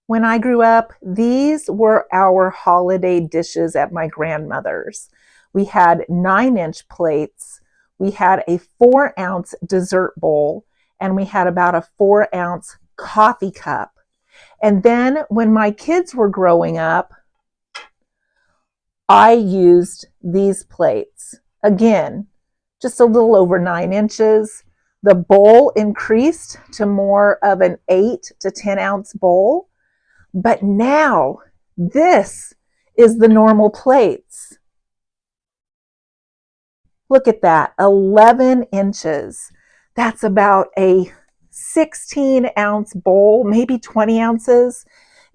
When I grew up, these were our holiday dishes at my grandmother's. We had 9-inch plates, we had a 4-ounce dessert bowl, and we had about a 4-ounce coffee cup. And then when my kids were growing up, I used these plates. Again, just a little over 9 inches. The bowl increased to more of an 8 to 10-ounce bowl. But now this is the normal plates. Look at that, 11 inches. That's about a 16-ounce bowl, maybe 20 ounces.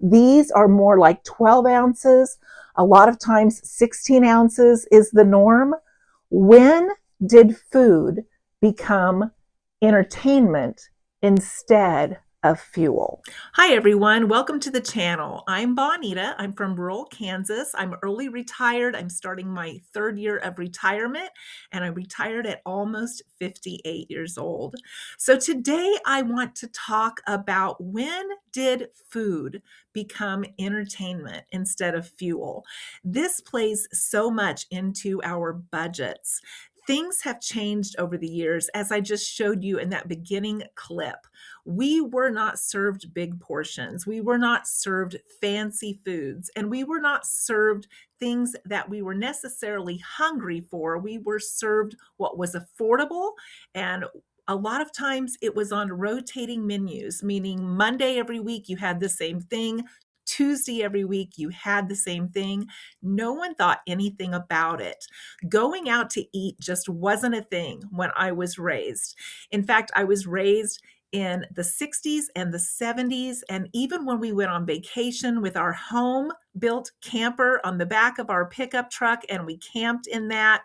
These are more like 12 ounces. A lot of times 16 ounces is the norm. When did food become entertainment instead of fuel? Hi everyone, welcome to the channel. I'm Bonita. I'm from rural Kansas. I'm early retired. I'm starting my 3rd year of retirement, and I retired at almost 58 years old. So today I want to talk about when did food become entertainment instead of fuel? This plays so much into our budgets. Things have changed over the years, as I just showed you in that beginning clip. We were not served big portions. We were not served fancy foods, and we were not served things that we were necessarily hungry for. We were served what was affordable, and a lot of times it was on rotating menus, meaning Monday every week you had the same thing. Tuesday every week you had the same thing. No one thought anything about it. Going out to eat just wasn't a thing when I was raised. In fact, I was raised in the 60s and the 70s. And even when we went on vacation with our home built camper on the back of our pickup truck and we camped in that,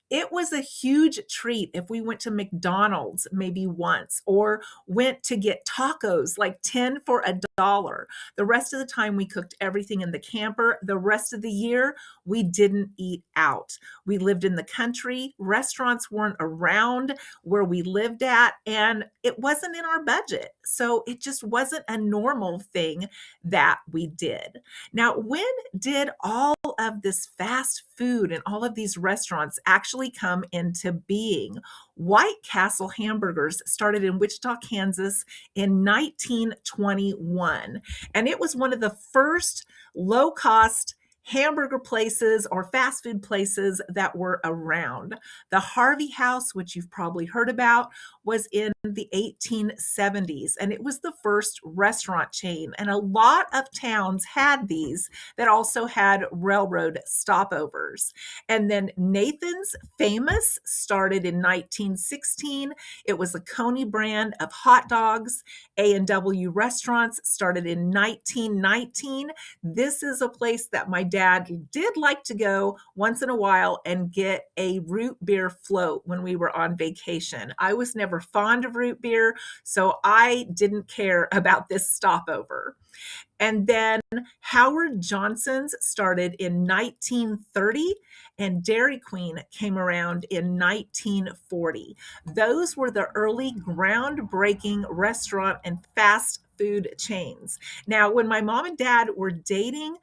it was a huge treat if we went to McDonald's maybe once or went to get tacos, like 10 for $1. The rest of the time we cooked everything in the camper. The rest of the year we didn't eat out. We lived in the country. Restaurants weren't around where we lived at, and it wasn't in our budget. So it just wasn't a normal thing that we did. Now, when did all of this fast food and all of these restaurants actually come into being? White Castle hamburgers started in Wichita, Kansas in 1921, and it was one of the first low cost hamburger places or fast food places that were around. The Harvey House, which you've probably heard about, was in the 1870s, and it was the first restaurant chain. And a lot of towns had these that also had railroad stopovers. And then Nathan's Famous started in 1916. It was a Coney brand of hot dogs. A&W Restaurants started in 1919. This is a place that my dad did like to go once in a while and get a root beer float when we were on vacation. I was never fond of root beer, so I didn't care about this stopover. And then Howard Johnson's started in 1930, and Dairy Queen came around in 1940. Those were the early groundbreaking restaurant and fast food chains. Now, when my mom and dad were dating,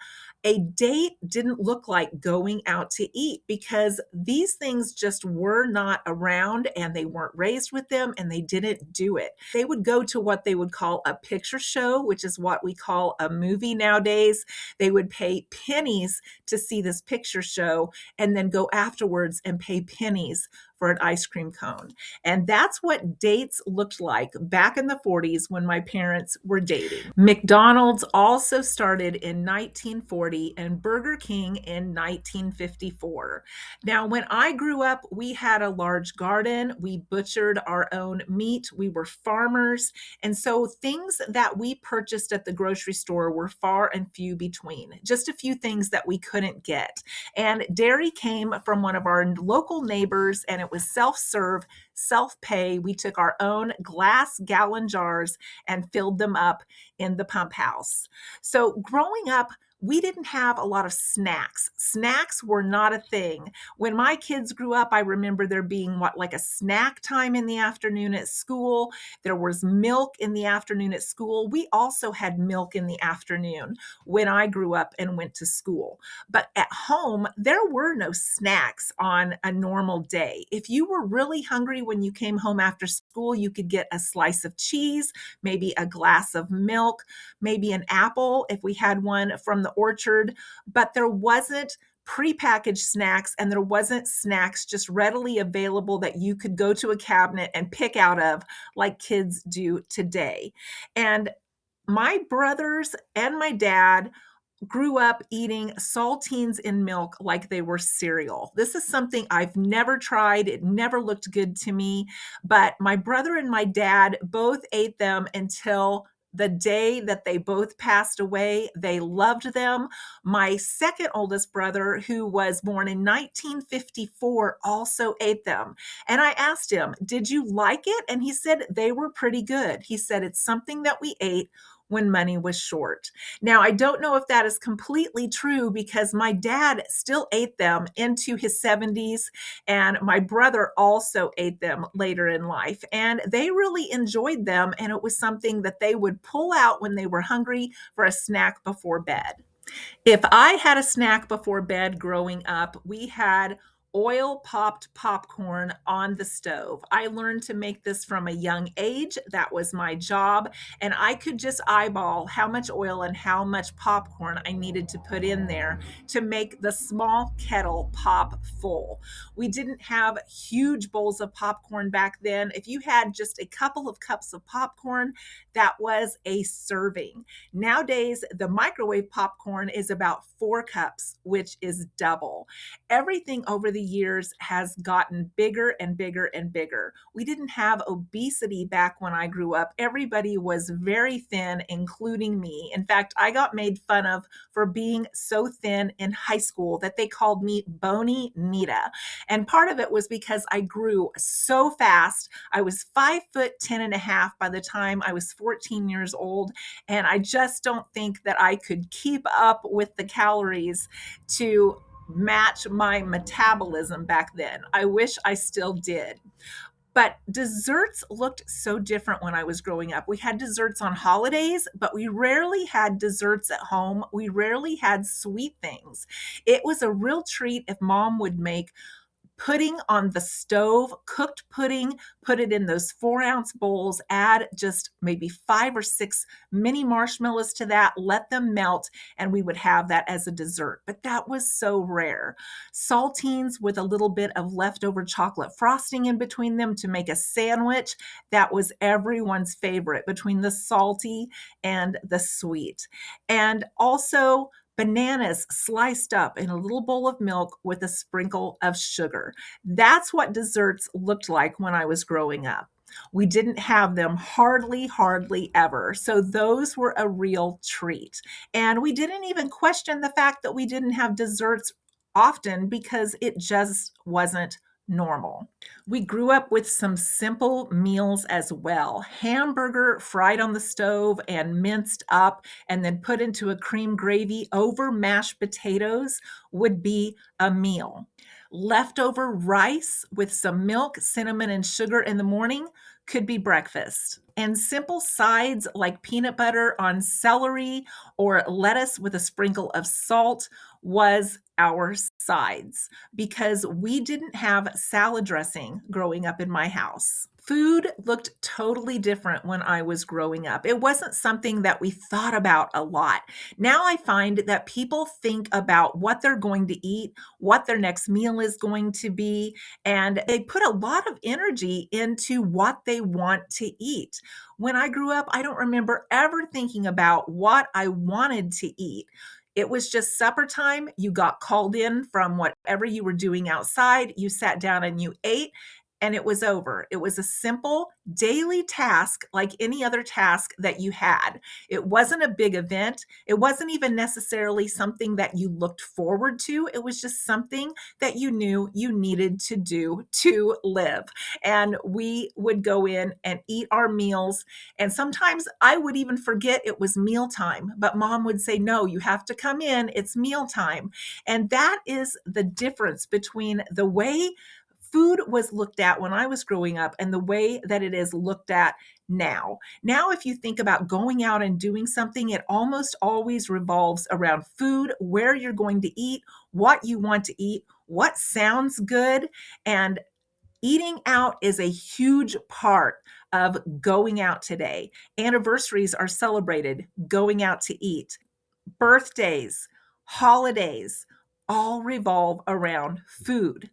a date didn't look like going out to eat because these things just were not around, and they weren't raised with them, and they didn't do it. They would go to what they would call a picture show, which is what we call a movie nowadays. They would pay pennies to see this picture show and then go afterwards and pay pennies for an ice cream cone. And that's what dates looked like back in the 40s when my parents were dating. McDonald's also started in 1940 and Burger King in 1954. Now, when I grew up, we had a large garden. We butchered our own meat. We were farmers. And so things that we purchased at the grocery store were far and few between, just a few things that we couldn't get. And dairy came from one of our local neighbors, and it was self-serve, self-pay. We took our own glass gallon jars and filled them up in the pump house. So growing up, we didn't have a lot of snacks. Snacks were not a thing. When my kids grew up, I remember there being like a snack time in the afternoon at school. There was milk in the afternoon at school. We also had milk in the afternoon when I grew up and went to school. But at home, there were no snacks on a normal day. If you were really hungry when you came home after school, you could get a slice of cheese, maybe a glass of milk, maybe an apple if we had one from the orchard, but there wasn't prepackaged snacks and there wasn't snacks just readily available that you could go to a cabinet and pick out of like kids do today. And my brothers and my dad grew up eating saltines in milk like they were cereal. This is something I've never tried. It never looked good to me, but my brother and my dad both ate them until the day that they both passed away. They loved them. My second oldest brother, who was born in 1954, also ate them. And I asked him, "Did you like it?" And he said they were pretty good. He said it's something that we ate when money was short. Now, I don't know if that is completely true because my dad still ate them into his 70s, and my brother also ate them later in life. And they really enjoyed them, and it was something that they would pull out when they were hungry for a snack before bed. If I had a snack before bed growing up, we had oil popped popcorn on the stove. I learned to make this from a young age. That was my job. And I could just eyeball how much oil and how much popcorn I needed to put in there to make the small kettle pop full. We didn't have huge bowls of popcorn back then. If you had just a couple of cups of popcorn, that was a serving. Nowadays, the microwave popcorn is about 4 cups, which is double. Everything over the years has gotten bigger and bigger and bigger. We didn't have obesity back when I grew up. Everybody was very thin, including me. In fact, I got made fun of for being so thin in high school that they called me Bony Nita. And part of it was because I grew so fast. I was 5'10.5" by the time I was 14 years old. And I just don't think that I could keep up with the calories to match my metabolism back then. I wish I still did. But desserts looked so different when I was growing up. We had desserts on holidays, but we rarely had desserts at home. We rarely had sweet things. It was a real treat if mom would make pudding on the stove, cooked pudding, put it in those 4-ounce bowls, add just maybe 5 or 6 mini marshmallows to that, let them melt, and we would have that as a dessert. But that was so rare. Saltines with a little bit of leftover chocolate frosting in between them to make a sandwich, that was everyone's favorite between the salty and the sweet. And also, bananas sliced up in a little bowl of milk with a sprinkle of sugar. That's what desserts looked like when I was growing up. We didn't have them hardly ever. So those were a real treat. And we didn't even question the fact that we didn't have desserts often because it just wasn't normal. We grew up with some simple meals as well. Hamburger fried on the stove and minced up and then put into a cream gravy over mashed potatoes would be a meal. Leftover rice with some milk, cinnamon, and sugar in the morning could be breakfast. And simple sides like peanut butter on celery or lettuce with a sprinkle of salt was our sides because we didn't have salad dressing growing up in my house. Food looked totally different when I was growing up. It wasn't something that we thought about a lot. Now I find that people think about what they're going to eat, what their next meal is going to be, and they put a lot of energy into what they want to eat. When I grew up, I don't remember ever thinking about what I wanted to eat. It was just supper time. You got called in from whatever you were doing outside. You sat down and you ate. and it was over. It was a simple daily task like any other task that you had. It wasn't a big event. It wasn't even necessarily something that you looked forward to. It was just something that you knew you needed to do to live. And we would go in and eat our meals. And sometimes I would even forget it was mealtime, but mom would say, no, you have to come in. It's mealtime. And that is the difference between the way food was looked at when I was growing up and the way that it is looked at now. Now, if you think about going out and doing something, it almost always revolves around food, where you're going to eat, what you want to eat, what sounds good. And eating out is a huge part of going out today. Anniversaries are celebrated, going out to eat. Birthdays, holidays, all revolve around food.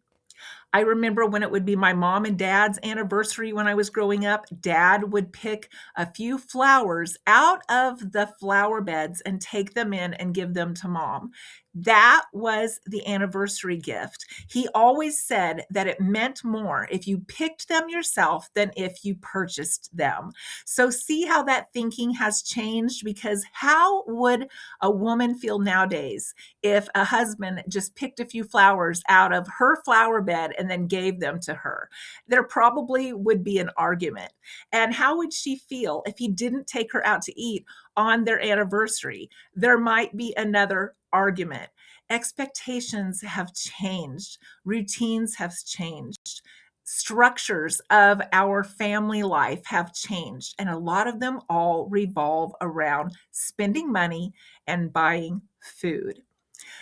I remember when it would be my mom and dad's anniversary when I was growing up, dad would pick a few flowers out of the flower beds and take them in and give them to mom. That was the anniversary gift. He always said that it meant more if you picked them yourself than if you purchased them. So see how that thinking has changed, because how would a woman feel nowadays if a husband just picked a few flowers out of her flower bed and then gave them to her? There probably would be an argument. And how would she feel if he didn't take her out to eat on their anniversary? There might be another argument. Expectations have changed, routines have changed. Structures of our family life have changed, and a lot of them all revolve around spending money and buying food.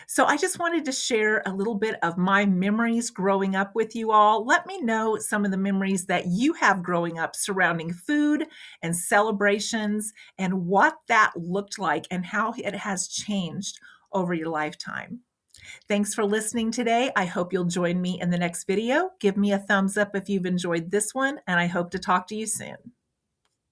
So I just wanted to share a little bit of my memories growing up with you all. Let me know some of the memories that you have growing up surrounding food and celebrations and what that looked like and how it has changed over your lifetime. Thanks for listening today. I hope you'll join me in the next video. Give me a thumbs up if you've enjoyed this one, and I hope to talk to you soon.